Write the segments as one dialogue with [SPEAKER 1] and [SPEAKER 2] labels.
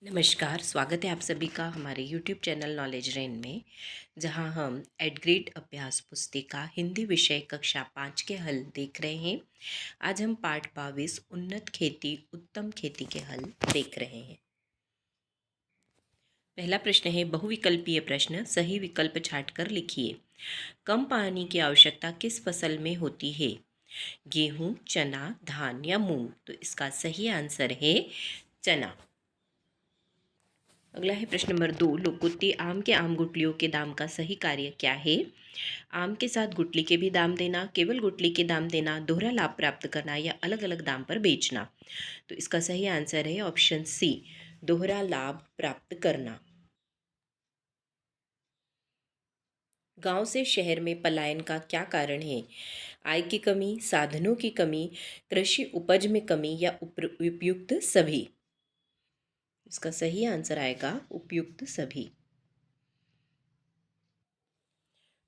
[SPEAKER 1] नमस्कार, स्वागत है आप सभी का हमारे YouTube चैनल नॉलेज रेन में, जहां हम एड ग्रेड अभ्यास पुस्तिका हिंदी विषय कक्षा 5 के हल देख रहे हैं। आज हम पाठ 22 उन्नत खेती उत्तम खेती के हल देख रहे हैं। पहला प्रश्न है बहुविकल्पीय प्रश्न, सही विकल्प छांटकर लिखिए। कम पानी की आवश्यकता किस फसल में होती है? गेहूं, चना, धान या मूंग? तो इसका सही आंसर है चना। अगला है प्रश्न नंबर 2, लोकोक्ति आम के आम गुठलियों के दाम का सही कार्य क्या है? आम के साथ गुठली के भी दाम देना, केवल गुठली के दाम देना, दोहरा लाभ प्राप्त करना या अलग अलग दाम पर बेचना? तो इसका सही आंसर है ऑप्शन सी, दोहरा लाभ प्राप्त करना। गांव से शहर में पलायन का क्या कारण है? आय की कमी, साधनों की कमी, कृषि उपज में कमी या उपयुक्त सभी? इसका सही आंसर आएगा उपयुक्त सभी।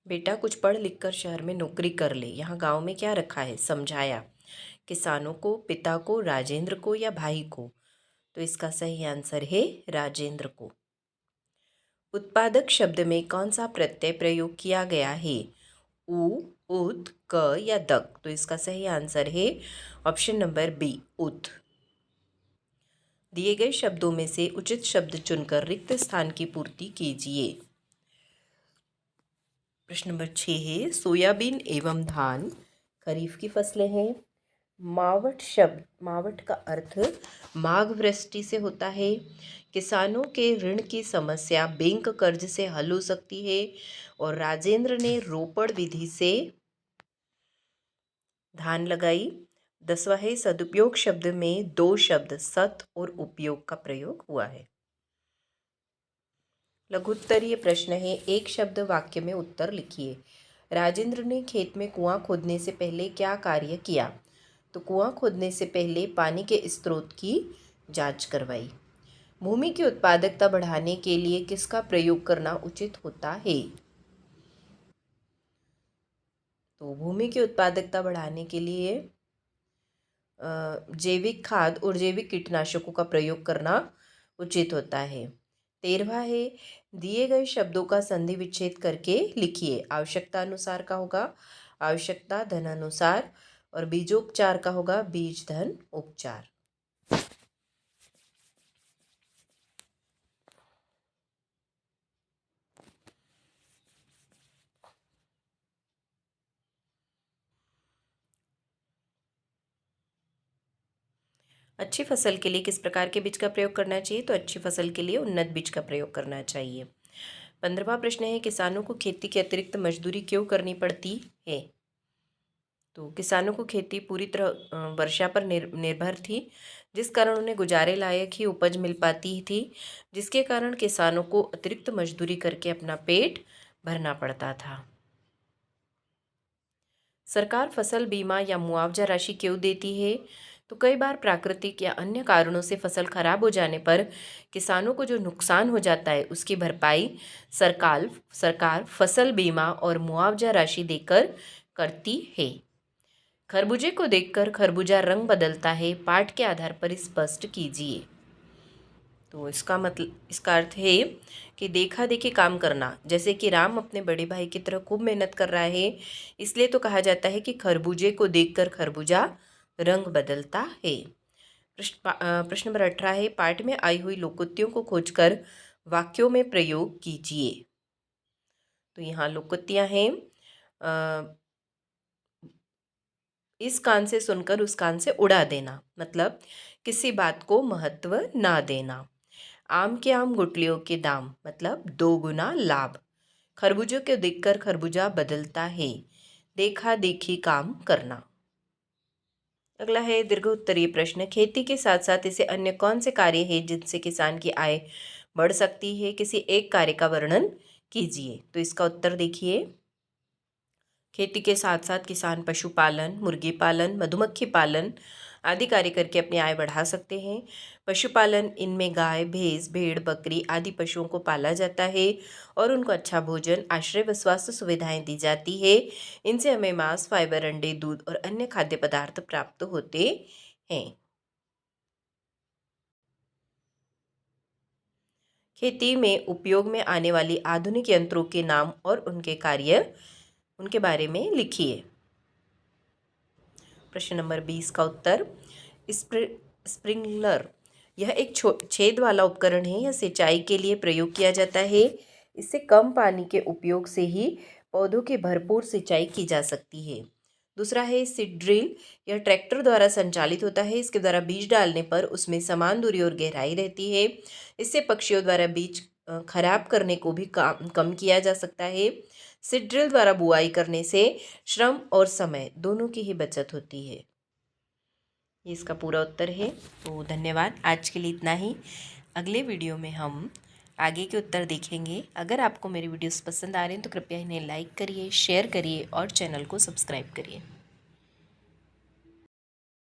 [SPEAKER 1] बेटा कुछ पढ़ लिख कर शहर में नौकरी कर ले, यहाँ गांव में क्या रखा है? समझाया। किसानों को, पिता को, राजेंद्र को या भाई को? तो इसका सही आंसर है राजेंद्र को। उत्पादक शब्द में कौन सा प्रत्यय प्रयोग किया गया है? उ, उत, क या दक? तो इसका सही आंसर है ऑप्शन नंबर बी, उत। दिए गए शब्दों में से उचित शब्द चुनकर रिक्त स्थान की पूर्ति कीजिए। प्रश्न नंबर 6 है सोयाबीन एवं धान खरीफ की फसलें हैं। मावट का अर्थ माघ वृष्टि से होता है। किसानों के ऋण की समस्या बैंक कर्ज से हल हो सकती है। और राजेंद्र ने रोपड़ विधि से धान लगाई। 10वां है सदुपयोग शब्द में दो शब्द सत और उपयोग का प्रयोग हुआ है। लघुत्तरीय प्रश्न है, एक शब्द वाक्य में उत्तर लिखिए। राजेंद्र ने खेत में कुआं खोदने से पहले क्या कार्य किया? तो कुआं खोदने से पहले पानी के स्रोत की जांच करवाई। भूमि की उत्पादकता बढ़ाने के लिए किसका प्रयोग करना उचित होता है? तो भूमि की उत्पादकता बढ़ाने के लिए जैविक खाद और जैविक कीटनाशकों का प्रयोग करना उचित होता है। 13वां है दिए गए शब्दों का संधि विच्छेद करके लिखिए। आवश्यकता अनुसार का होगा आवश्यकता धन अनुसार और बीजोपचार का होगा बीज धन उपचार। अच्छी फसल के लिए किस प्रकार के बीज का प्रयोग करना चाहिए? तो अच्छी फसल के लिए उन्नत बीज का प्रयोग करना चाहिए। 15वां प्रश्न है किसानों को खेती के अतिरिक्त मजदूरी क्यों करनी पड़ती है? तो किसानों को खेती पूरी तरह वर्षा पर निर्भर थी, जिस कारण उन्हें गुजारे लायक ही उपज मिल पाती थी, जिसके कारण किसानों को अतिरिक्त मजदूरी करके अपना पेट भरना पड़ता था। सरकार फसल बीमा या मुआवजा राशि क्यों देती है? तो कई बार प्राकृतिक या अन्य कारणों से फसल खराब हो जाने पर किसानों को जो नुकसान हो जाता है उसकी भरपाई सरकार सरकार फसल बीमा और मुआवजा राशि देकर करती है। खरबूजे को देखकर खरबूजा रंग बदलता है, पाठ के आधार पर स्पष्ट कीजिए। तो इसका अर्थ है कि देखा देखी काम करना, जैसे कि राम अपने बड़े भाई की तरह खूब मेहनत कर रहा है, इसलिए तो कहा जाता है कि खरबूजे को देखकर खरबूजा रंग बदलता है। प्रश्न नंबर 18 है पाठ में आई हुई लोकोक्तियों को खोजकर वाक्यों में प्रयोग कीजिए। तो यहाँ लोकोक्तियाँ हैं इस कान से सुनकर उस कान से उड़ा देना, मतलब किसी बात को महत्व ना देना। आम के आम गुठलियों के दाम, मतलब दो गुना लाभ। खरबूजों को देखकर खरबूजा बदलता है, देखा देखी काम करना। अगला है दीर्घ उत्तरीय प्रश्न, खेती के साथ साथ इसे अन्य कौन से कार्य हैं जिनसे किसान की आय बढ़ सकती है? किसी एक कार्य का वर्णन कीजिए। तो इसका उत्तर देखिए, खेती के साथ साथ किसान पशुपालन, मुर्गी पालन, मधुमक्खी पालन आदि कार्य करके अपनी आय बढ़ा सकते हैं। पशुपालन, इनमें गाय, भैंस, भेड़, बकरी आदि पशुओं को पाला जाता है और उनको अच्छा भोजन, आश्रय व स्वास्थ्य सुविधाएं दी जाती है। इनसे हमें मांस, फाइबर, अंडे, दूध और अन्य खाद्य पदार्थ प्राप्त होते हैं। खेती में उपयोग में आने वाली आधुनिक यंत्रों के नाम और उनके बारे में लिखिए। प्रश्न नंबर 20 का उत्तर, स्प्रिंकलर यह एक छेद वाला उपकरण है। यह सिंचाई के लिए प्रयोग किया जाता है। इससे कम पानी के उपयोग से ही पौधों की भरपूर सिंचाई की जा सकती है। दूसरा है सीड ड्रिल। यह ट्रैक्टर द्वारा संचालित होता है। इसके द्वारा बीज डालने पर उसमें समान दूरी और गहराई रहती है। इससे पक्षियों द्वारा बीज खराब करने को भी कम किया जा सकता है। सीड ड्रिल द्वारा बुआई करने से श्रम और समय दोनों की ही बचत होती है। ये इसका पूरा उत्तर है। तो धन्यवाद, आज के लिए इतना ही। अगले वीडियो में हम आगे के उत्तर देखेंगे। अगर आपको मेरे वीडियोस पसंद आ रहे हैं तो कृपया इन्हें लाइक करिए, शेयर करिए और चैनल को सब्सक्राइब करिए।